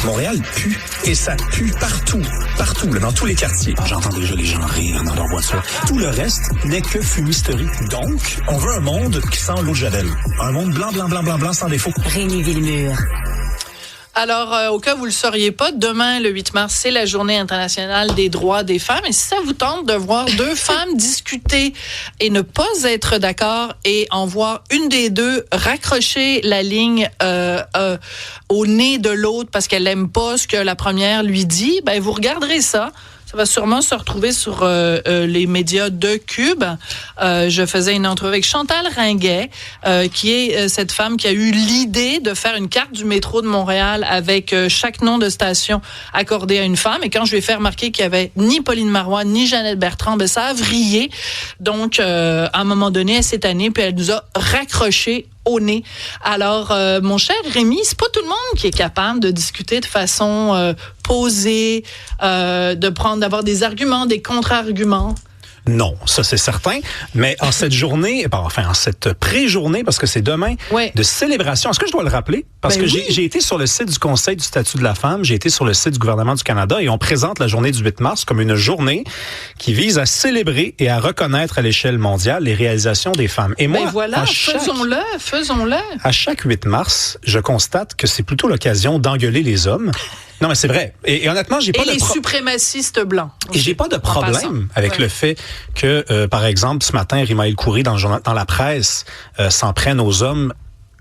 Montréal pue. Et ça pue partout. Partout, là, dans tous les quartiers. J'entends déjà les gens rire dans leur voiture. Tout le reste n'est que fumisterie. Donc, on veut un monde qui sent l'eau de Javel. Un monde blanc, blanc, blanc, blanc, blanc, sans défaut. Rémi Villemur. Alors, au cas où vous le sauriez pas, demain, le 8 mars, c'est la Journée internationale des droits des femmes. Et si ça vous tente de voir deux femmes discuter et ne pas être d'accord et en voir une des deux raccrocher la ligne au nez de l'autre parce qu'elle n'aime pas ce que la première lui dit, ben vous regarderez ça. Ça va sûrement se retrouver sur les médias de Cube. Je faisais une entrevue avec Chantal Ringuet, qui est cette femme qui a eu l'idée de faire une carte du métro de Montréal avec chaque nom de station accordé à une femme. Et quand je lui ai fait remarquer qu'il y avait ni Pauline Marois, ni Jeannette Bertrand, ben ça a vrillé. Donc, à un moment donné, elle s'est tannée, puis elle nous a raccroché au nez. Alors, mon cher Rémi, c'est pas tout le monde qui est capable de discuter de façon posée, d'avoir des arguments, des contre-arguments. Non, ça c'est certain. Mais en cette journée, en cette pré-journée, parce que c'est demain, de célébration, est-ce que je dois le rappeler? Parce que j'ai été sur le site du Conseil du statut de la femme, j'ai été sur le site du gouvernement du Canada et on présente la journée du 8 mars comme une journée qui vise à célébrer et à reconnaître à l'échelle mondiale les réalisations des femmes. Et moi, voilà, faisons-le. À chaque 8 mars, je constate que c'est plutôt l'occasion d'engueuler les hommes. Non, mais c'est vrai. Et honnêtement, j'ai pas les suprémacistes blancs. Et j'ai pas de problème avec le fait que, par exemple, ce matin, Rima El Khoury, dans la presse, s'en prenne aux hommes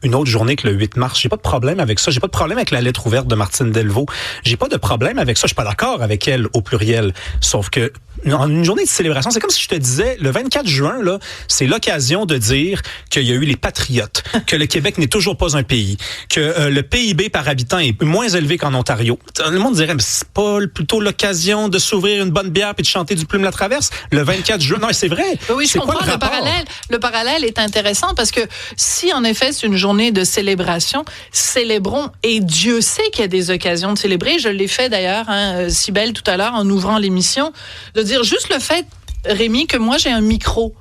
une autre journée que le 8 mars. J'ai pas de problème avec ça. J'ai pas de problème avec la lettre ouverte de Martine Delvaux. J'ai pas de problème avec ça. Je suis pas d'accord avec elle au pluriel. Sauf que, en une journée de célébration, c'est comme si je te disais, le 24 juin, là, c'est l'occasion de dire qu'il y a eu les patriotes, que le Québec n'est toujours pas un pays, que le PIB par habitant est moins élevé qu'en Ontario. Le monde dirait, mais c'est pas plutôt l'occasion de s'ouvrir une bonne bière puis de chanter du Plume la Traverse le 24 juin? Non, c'est vrai. Oui, je comprends le parallèle. Le parallèle est intéressant parce que si, en effet, c'est une journée de célébration, célébrons. Et Dieu sait qu'il y a des occasions de célébrer. Je l'ai fait d'ailleurs, Cybèle, tout à l'heure, en ouvrant l'émission, de dire juste le fait, Rémi, que moi j'ai un micro.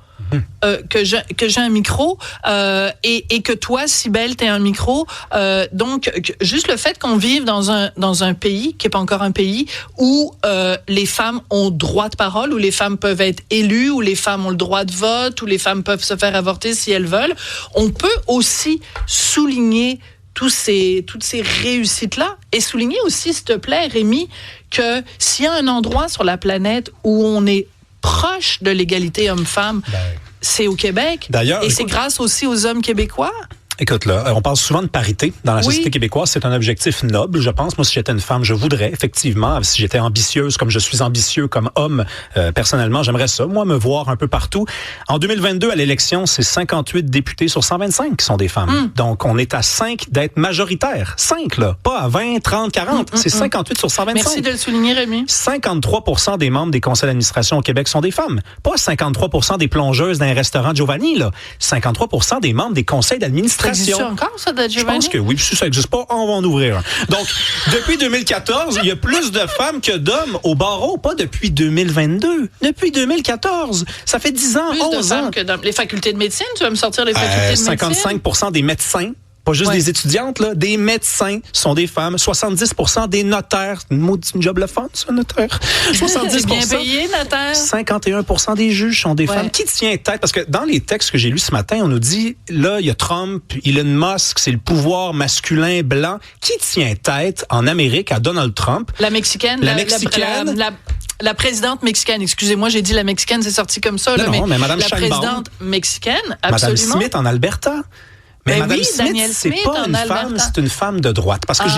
Que j'ai un micro et que toi, Cybèle, t'as un micro. Donc, juste le fait qu'on vive dans un pays, qui n'est pas encore un pays, où les femmes ont droit de parole, où les femmes peuvent être élues, où les femmes ont le droit de vote, où les femmes peuvent se faire avorter si elles veulent, on peut aussi souligner toutes ces réussites-là et souligner aussi, s'il te plaît, Rémi, que s'il y a un endroit sur la planète où on est proche de l'égalité homme-femme, c'est au Québec. D'ailleurs, et c'est grâce aussi aux hommes québécois. Écoute, là, on parle souvent de parité dans la société québécoise. C'est un objectif noble, je pense. Moi, si j'étais une femme, je voudrais, effectivement, si j'étais ambitieuse, comme je suis ambitieux comme homme, personnellement, j'aimerais ça, moi, me voir un peu partout. En 2022, à l'élection, c'est 58 députés sur 125 qui sont des femmes. Donc, on est à 5 d'être majoritaire. 5, là. Pas à 20, 30, 40. C'est 58 sur 125. Merci de le souligner, Rémi. 53% des membres des conseils d'administration au Québec sont des femmes. Pas 53% des plongeuses d'un restaurant Giovanni, là. 53% des membres des conseils d'administration. Ça existe encore, ça, de Giovanni? Je pense que oui. Puis si ça n'existe pas, on va en ouvrir un. Donc, depuis 2014, il y a plus de femmes que d'hommes au barreau. Pas depuis 2022. Depuis 2014. Ça fait 10 ans, plus 11 ans. Plus de femmes que d'hommes. Les facultés de médecine, tu vas me sortir les facultés de médecine? 55% des médecins. Pas juste des étudiantes, là, des médecins sont des femmes. 70% des notaires. Une job le fun, ça, notaire. 70%. Bien payé, notaire. 51% des juges sont des femmes. Qui tient tête? Parce que dans les textes que j'ai lus ce matin, on nous dit, là, il y a Trump, Elon Musk, c'est le pouvoir masculin blanc. Qui tient tête en Amérique à Donald Trump? La Mexicaine. La présidente mexicaine, excusez-moi, j'ai dit la Mexicaine, c'est sorti comme ça. Non, mais Mme la Sheinbaum, présidente mexicaine, absolument. Mme Smith en Alberta. Mais Mme Smith, c'est pas une femme, c'est une femme de droite. Parce que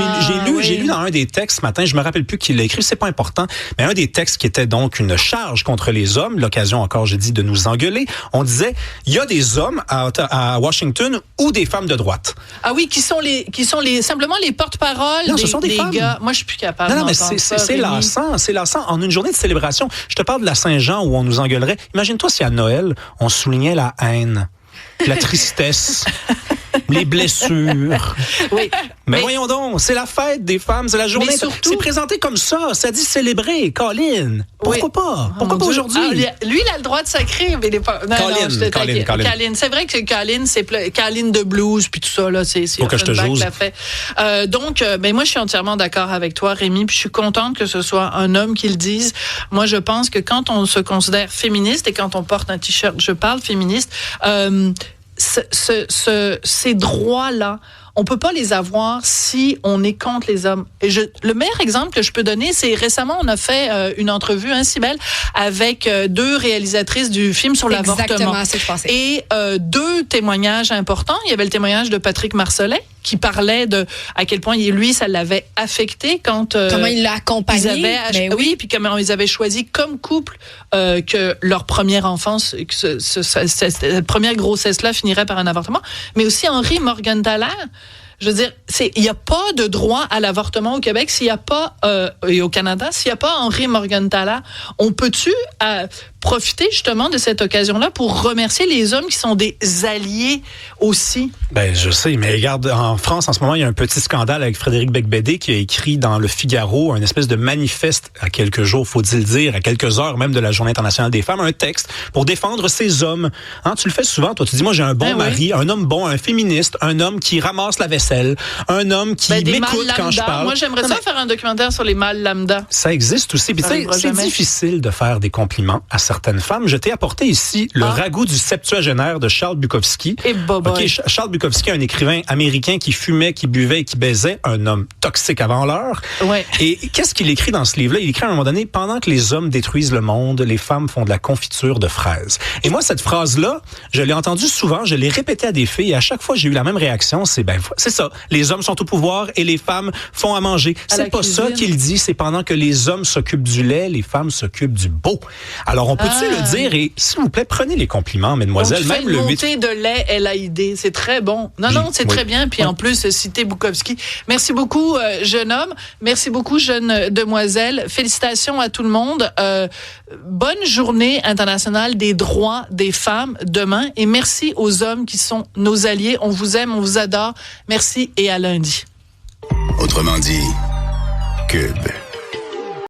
j'ai lu dans un des textes ce matin, je me rappelle plus qui l'a écrit, c'est pas important, mais un des textes qui était donc une charge contre les hommes, l'occasion encore, j'ai dit, de nous engueuler, on disait, il y a des hommes à Washington ou des femmes de droite. Ah oui, qui sont simplement les porte-paroles des femmes. Gars. Moi, je suis plus capable. Non, mais c'est lassant. En une journée de célébration, je te parle de la Saint-Jean où on nous engueulerait. Imagine-toi si à Noël, on soulignait la haine, la tristesse. les blessures. Oui. Mais voyons donc, c'est la fête des femmes, c'est la journée. Mais surtout, c'est présenté comme ça dit célébrer. Colin, pourquoi pas? Pourquoi pas aujourd'hui? Lui, il a le droit de sacrer, mais il n'est pas... Colin. C'est vrai que Colin, c'est Colin de blues, puis tout ça, là, c'est faut que je te joue. Donc, moi, je suis entièrement d'accord avec toi, Rémi, puis je suis contente que ce soit un homme qui le dise. Moi, je pense que quand on se considère féministe et quand on porte un t-shirt, je parle féministe, ces droits-là, on peut pas les avoir si on est contre les hommes. Et le meilleur exemple que je peux donner, c'est récemment, on a fait une entrevue, Cybèle, avec 2 réalisatrices du film sur l'avortement. Exactement, c'est ce que je pensais. Et 2 témoignages importants. Il y avait le témoignage de Patrick Marcellet, qui parlait de à quel point lui, ça l'avait affecté quand... comment il l'a accompagné. Oui, puis comment ils avaient choisi comme couple que leur première enfance, que cette première grossesse-là finirait par un avortement. Mais aussi Henri Morgentaler. Je veux dire, il n'y a pas de droit à l'avortement au Québec s'il n'y a pas, et au Canada, s'il n'y a pas Henri Morgentaler. On peut-tu profiter justement de cette occasion-là pour remercier les hommes qui sont des alliés aussi? Ben, je sais, mais regarde, en France, en ce moment, il y a un petit scandale avec Frédéric Becbédé qui a écrit dans Le Figaro un espèce de manifeste à quelques jours, faut-il le dire, à quelques heures même de la Journée internationale des femmes, un texte pour défendre ces hommes. Hein, tu le fais souvent, toi, tu dis, moi, j'ai un bon mari, un homme bon, un féministe, un homme qui ramasse la vaisselle, un homme qui m'écoute quand je parle. Moi, j'aimerais ça faire un documentaire sur les mâles lambda. Ça existe aussi. Puis c'est difficile de faire des compliments à certaines femmes. Je t'ai apporté ici le ragoût du septuagénaire de Charles Bukowski. Charles Bukowski, un écrivain américain qui fumait, qui buvait et qui baisait, un homme toxique avant l'heure. Ouais. Et qu'est-ce qu'il écrit dans ce livre-là? Il écrit à un moment donné, pendant que les hommes détruisent le monde, les femmes font de la confiture de fraises. Et moi, cette phrase-là, je l'ai entendue souvent, je l'ai répétée à des filles et à chaque fois, j'ai eu la même réaction. C'est ça. Les hommes sont au pouvoir et les femmes font à manger. C'est pas ça qu'il dit. C'est pendant que les hommes s'occupent du lait, les femmes s'occupent du beau. Alors, on peut-tu le dire? Et s'il vous plaît, prenez les compliments, mesdemoiselles. On fait une montée de lait LAID. C'est très bon. Non, c'est très bien. Puis en plus, citer Bukowski. Merci beaucoup, jeune homme. Merci beaucoup, jeune demoiselle. Félicitations à tout le monde. Bonne journée internationale des droits des femmes demain. Et merci aux hommes qui sont nos alliés. On vous aime, on vous adore. Merci et à lundi. Autrement dit, Cube.